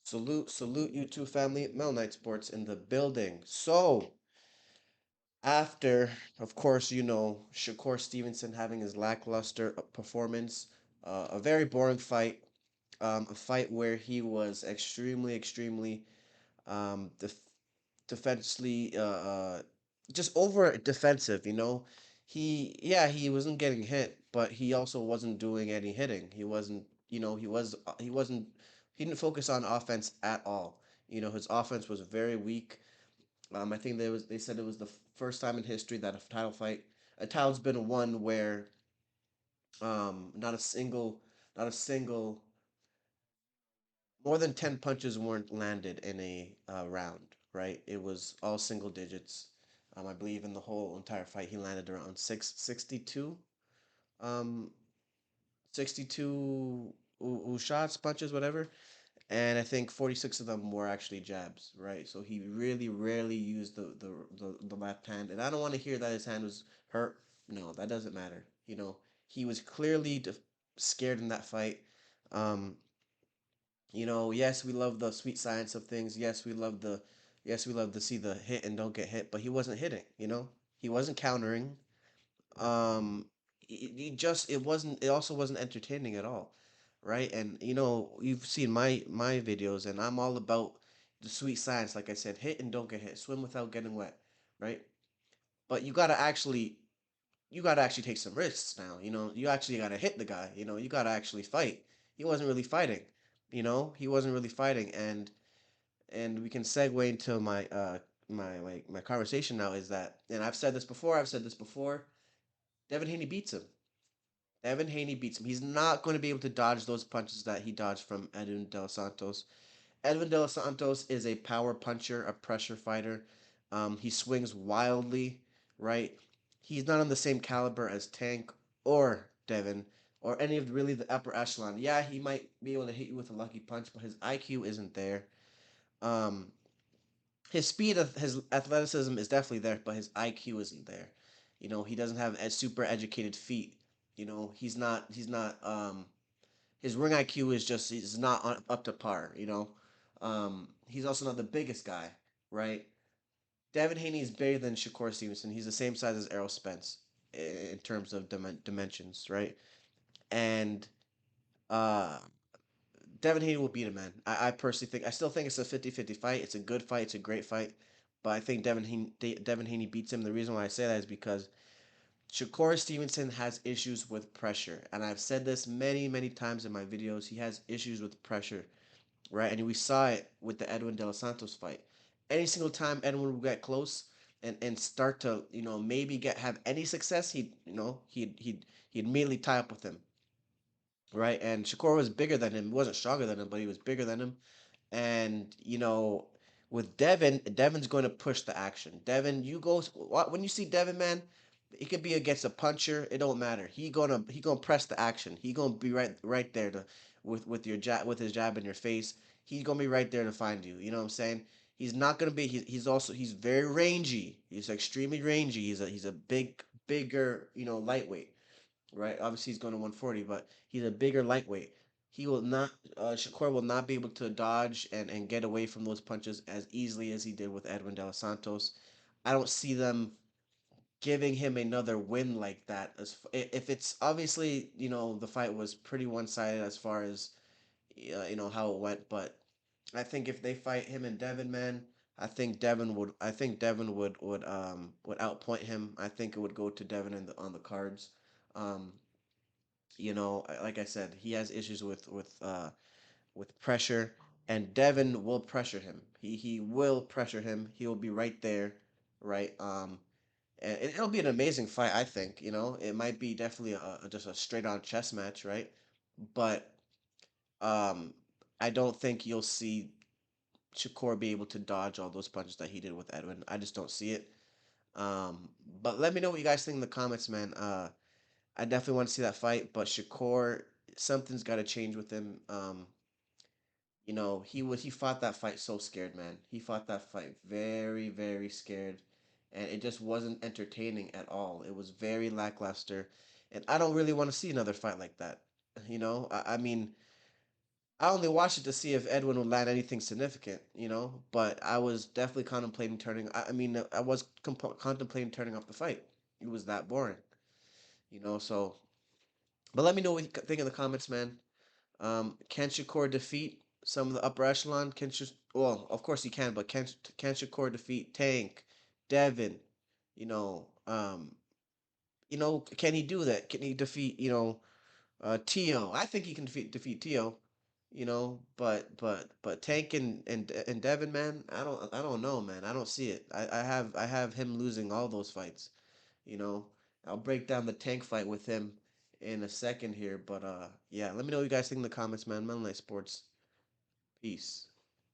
Salute you two family. Mel Knight Sports in the building. So, after, of course, Shakur Stevenson having his lackluster performance, a very boring fight, a fight where he was extremely um, def- defensively, just over defensive. He wasn't getting hit, but he also wasn't doing any hitting. He wasn't, he wasn't, he didn't focus on offense at all. His offense was very weak. I think they said it was the first time in history that a title's been won where not a single more than 10 punches weren't landed in a round, right? It was all single digits. I believe in the whole entire fight he landed around 62 um 62 shots, punches, whatever. And I think 46 of them were actually jabs, right? So he really rarely used the left hand. And I don't want to hear that his hand was hurt. No, that doesn't matter. He was clearly scared in that fight. Um, yes, we love the sweet science of things. Yes, we love to see the hit and don't get hit, but he wasn't hitting, He wasn't countering. Um, he just it also wasn't entertaining at all, right? And you've seen my videos, and I'm all about the sweet science. Like I said, hit and don't get hit, swim without getting wet, right? But you gotta actually take some risks now. You actually gotta hit the guy. You gotta actually fight. He wasn't really fighting. He wasn't really fighting, and we can segue into my conversation now. Is that, and I've said this before. Devin Haney beats him. Devin Haney beats him. He's not going to be able to dodge those punches that he dodged from Edwin De Los Santos. Edwin De Los Santos is a power puncher, a pressure fighter. He swings wildly, right? He's not on the same caliber as Tank or Devin or any of really the upper echelon. Yeah, he might be able to hit you with a lucky punch, but his IQ isn't there. Um, his speed, of his athleticism is definitely there, but his IQ isn't there. He doesn't have a super educated feet. He's not. His ring IQ is not up to par. He's also not the biggest guy, right? Devin Haney is bigger than Shakur Stevenson. He's the same size as Errol Spence in terms of dimensions, right? And uh, Devin Haney will beat him, man. I personally think, I still think it's a 50-50 fight. It's a good fight. It's a great fight. But I think Devin Haney beats him. The reason why I say that is because Shakur Stevenson has issues with pressure. And I've said this many, many times in my videos. He has issues with pressure, right? And we saw it with the Edwin De Los Santos fight. Any single time Edwin would get close and start to, maybe have any success, he'd immediately tie up with him, right? And Shakur was bigger than him. He wasn't stronger than him, but he was bigger than him. And with Devin's going to push the action. Devin, when you see Devin, man, it could be against a puncher. It don't matter. He gonna press the action. He gonna be right there to with your jab with his jab in your face. He's gonna be right there to find you. You know what I'm saying? He's not gonna be. He's very rangy. He's extremely rangy. He's a bigger lightweight, right? Obviously, he's going to 140, but he's a bigger lightweight. He will not, Shakur will not be able to dodge and get away from those punches as easily as he did with Edwin De Los Santos. I don't see them giving him another win like that. If it's obviously, the fight was pretty one sided as far as, how it went, but I think if they fight him and Devin, man, I think Devin would outpoint him. I think it would go to Devin on the cards. Um, like I said, he has issues with pressure, and Devin will pressure him. He will pressure him. He will be right there, right? And it'll be an amazing fight. I think. It might be definitely just a straight on chess match, right? But um, I don't think you'll see Shakur be able to dodge all those punches that he did with Edwin. I just don't see it. Um, but let me know what you guys think in the comments, man. I definitely want to see that fight, but Shakur, something's got to change with him. He fought that fight so scared, man. He fought that fight very, very scared, and it just wasn't entertaining at all. It was very lackluster, and I don't really want to see another fight like that. I mean, I only watched it to see if Edwin would land anything significant, but I was definitely contemplating turning. I mean, I was contemplating turning off the fight. It was that boring, So, but let me know what you think in the comments, man. Can Shakur defeat some of the upper echelon? Well, of course he can, but can Shakur defeat Tank, Devin? You know, um, can he do that? Can he defeat Tio? I think he can defeat Tio. But Tank and Devin, man, I don't know, man. I don't see it. I have him losing all those fights. You know, I'll break down the Tank fight with him in a second here, but yeah, let me know what you guys think in the comments, man. Monday Night Sports. Peace.